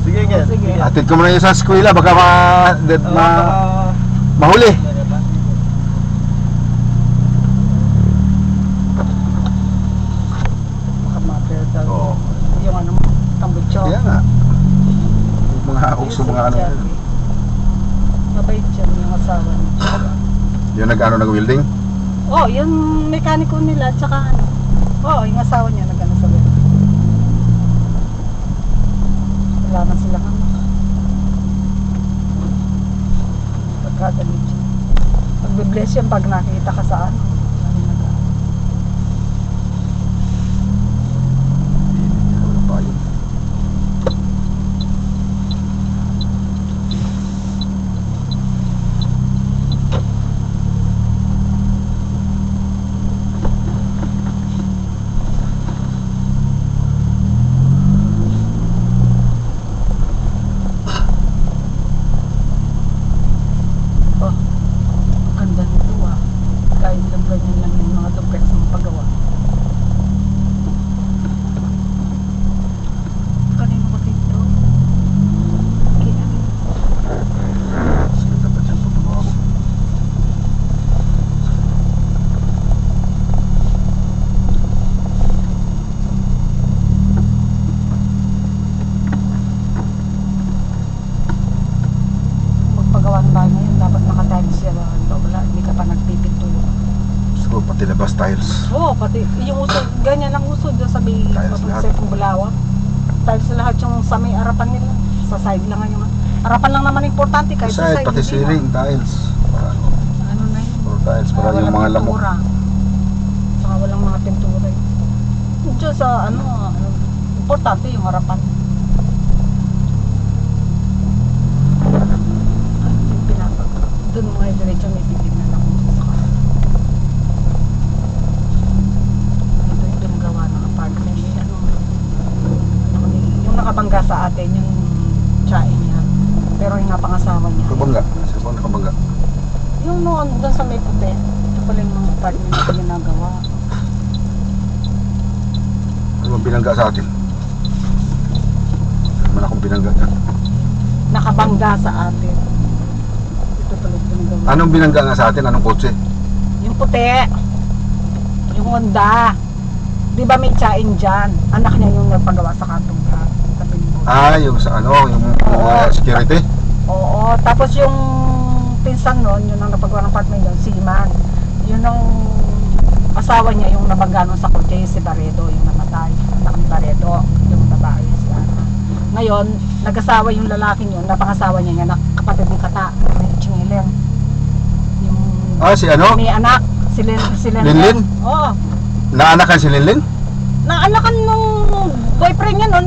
Sige, sige. Atid ko muna yung sa eskwela, baka mahuli. Oo. Yung ano, tambutso. Kaya nga. Mga uso, mga ano. Mabait siya yung asawa niya. Yung nag-welding? Oh, yung mekaniko nila, tsaka ano. Oh, yung asawa niya nag-ano sa welding. Wala man sila kang pagkagalit siya. Magbe-bless yan pag nakita ka sa ano. Tiles. Oo, pati yung usod, ganyan ang usod doon sa may Second Bulawan. Tiles lahat yung sa may harapan nila. Sa side lang ngayon. Harapan lang naman importante kahit sa side. Pati ceiling, tiles. Para ano na yun? Puro tiles, para yung mga lamok. Saka walang mga pintura yun. Diyan sa ano, importante yung harapan. Yung pinapag. Doon mga diretso may titignan ako. Nakabangga sa atin yung tsahe niya, pero yung napangasawa niya Kabangga? Sa bang nakabangga? yung noon doon sa may puti. Ito pala yung mga apartment na ginagawa. Ano bang binangga sa atin? Ano man akong binangga dyan? Nakabangga sa atin. Ito pala yung ginagawa. Anong binangga nga sa atin? Anong kotse? Yung puti, yung Honda. Di ba may tsahin dyan? Anak niya yung nagpagawa sa kantong lahat. Yung sa ano, yung security? Oo, tapos yung pinsan nun, yun ang napagawa ng apartment yun, si Iman. Yun ang asawa niya, yung nabangga nun sa kotse, si Baredo, yung namatay. Anak ni Baredo, yung babae, si Ana. Ngayon, nag-asawa yung lalaking yun, napangasawa niya nga, kapatid ni Kata, may Chingilin. Yung si ano? may anak, si Linlin? Oo. Naanakan si Linlin? Naanakan nung boyfriend niya nun,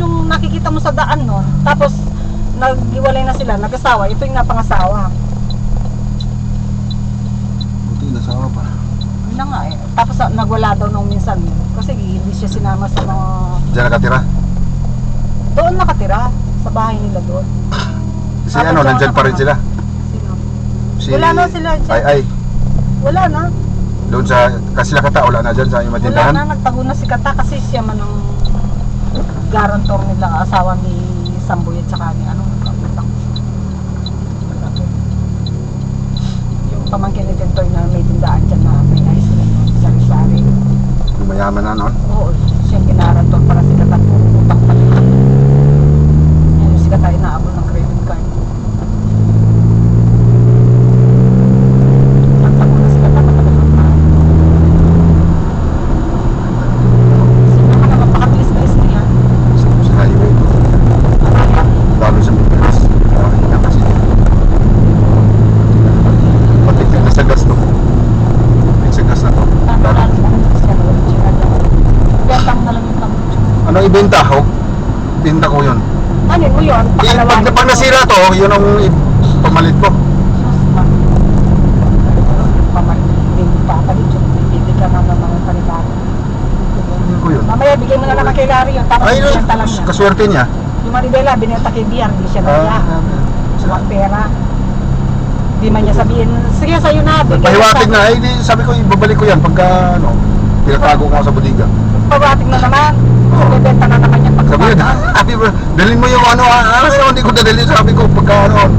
yung nakikita mo sa daan nun. Tapos, nag-iwalay na sila, nag-asawa. Ito yung napangasawa. Buti, nasawa pa. Yun na nga eh. Tapos, nagwala daw nung minsan. Kasi hindi siya sinama sa mga... Diyan nakatira? Doon nakatira. Sa bahay nila doon. Si ano, nandyan pa rin sila? Sino? Wala na sila dyan. Ay. Wala na. Doon sa, kasi Kata, wala na dyan sa yung matindahan? Wala na, nagtago na si Kata kasi siya man ang garantor nila, asawa ni Samboy at saka ni ano, yung pamangkin ni Tintoy na may tindahan dyan na may nais sila no, sari-sari. Yung mayaman na noon? Oo, siya yung ginarantor para si Kata pupuntak pa nila. Yan si Kata inaabol ng credit card. Nagtago na si Kata matagal ng time. Sino ka na mapakabilis-bilis na yan? Sa highway. Lalo sa Pilipinas. Hindi kasi. Patigil na sa gas to. Sa gas na to. Tama siya original lang. Bentang na lang yung tambutso. Ano ibenta ko? Binta ko yun. Ano mo yun? Pag nasira to, yun ang pamalit ko. Pamalit. Hindi papalit yun. Hindi ka na ng mga panibago. Yun ko yun. Mamaya bigyan mo na lang kay Larry yun. Tapos Ay, binenta lang niya. kaswerte niya. Yung Maribela, binenta kay Biar. Hindi siya nagya. Walang pera. Hindi man niya sabihin, sige sa'yo na. Pahiwatig na. Ay, sabi ko, ibabalik ko yan pagka, ano, pinatago ko sa bodega. Pahiwatig na naman. Oo. Bebenta na naman yan Sabi niya, happy birthday. Dalhin mo yung ano, alas naman, hindi ko dadalhin. Sabi ko, pagka ano,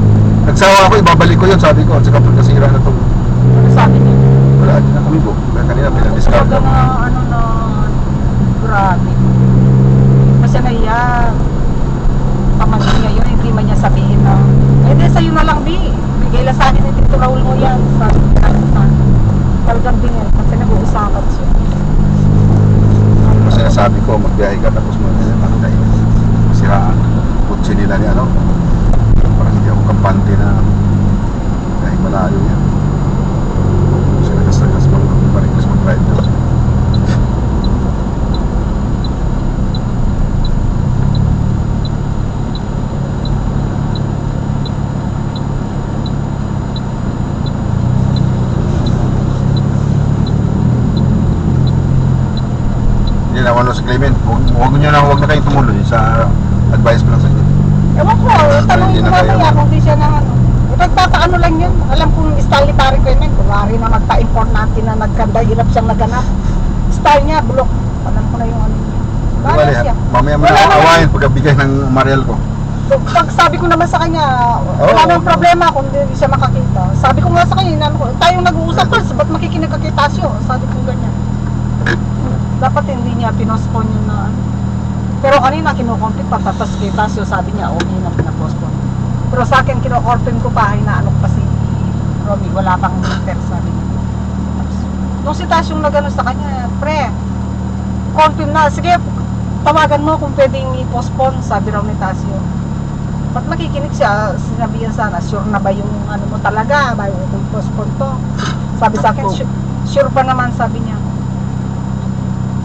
nagsawa ako, ibabalik ko yun. Sabi ko, saka pagkasira na to. Ano sabi niya? Wala, di na kami po. Kanina, pinag-discount Talaga ako. na, ano na, grabe. Kasi na yan. Pamangkin niya yun, hindi man niya sabihin na, eh di sa'yo na lang, Bi. Bigay lang sa akin, hindi Tito Raul mo yan. Sabi ko, talagang din yan, kasi nag-uusapan siya. Kasi nasabi ko, magbiyahe ka tapos masiraan. Kutsi nila ni ano. Parang hindi ako kampante na kahit malayo yan. Sila kasagas mag-request mag-ride doon. Hindi na ano si Clement, huwag na kayong tumuloy sa advice ko lang sa inyo. Ewan ko, tanongin ko mamaya kung di siya na ano. Nagpapaano lang yun. Alam kong style ni Pare Clement. Kumari na magpa-import natin na nagkanda, hirap siyang naganap. Style niya, bulok. Alam ko na yung ano niya. Bahala Bale, siya. mamaya mo Wala na naman. awayin pagkabigay ng Mariel ko. Pag sabi ko naman sa kanya, wala Oo. nang problema kung di siya makakita. Sabi ko nga sa kanya, inano ko, tayong nag-uusap pa, ba't makikinig ka kay Tasyo? Sabi ko ganyan. Dapat hindi niya pinospone yun na ano. Pero kanina kinukompit pa, tapos kay Tasyo sabi niya, okay na pinapospone. Pero sa akin, kinukorpin ko pa, hinaano ko pa si Romy, wala pang meter, sabi niya. Tapos, nung si Tasyo nag-ano sa kanya, pre, confirm na, sige, tawagan mo kung pwedeng i-postpone, sabi raw ni Tasyo. Ba't makikinig siya, sinabihan sana, sure na ba yung ano mo talaga, bago i-postpone to? Sabi sa akin, sure pa naman, sabi niya.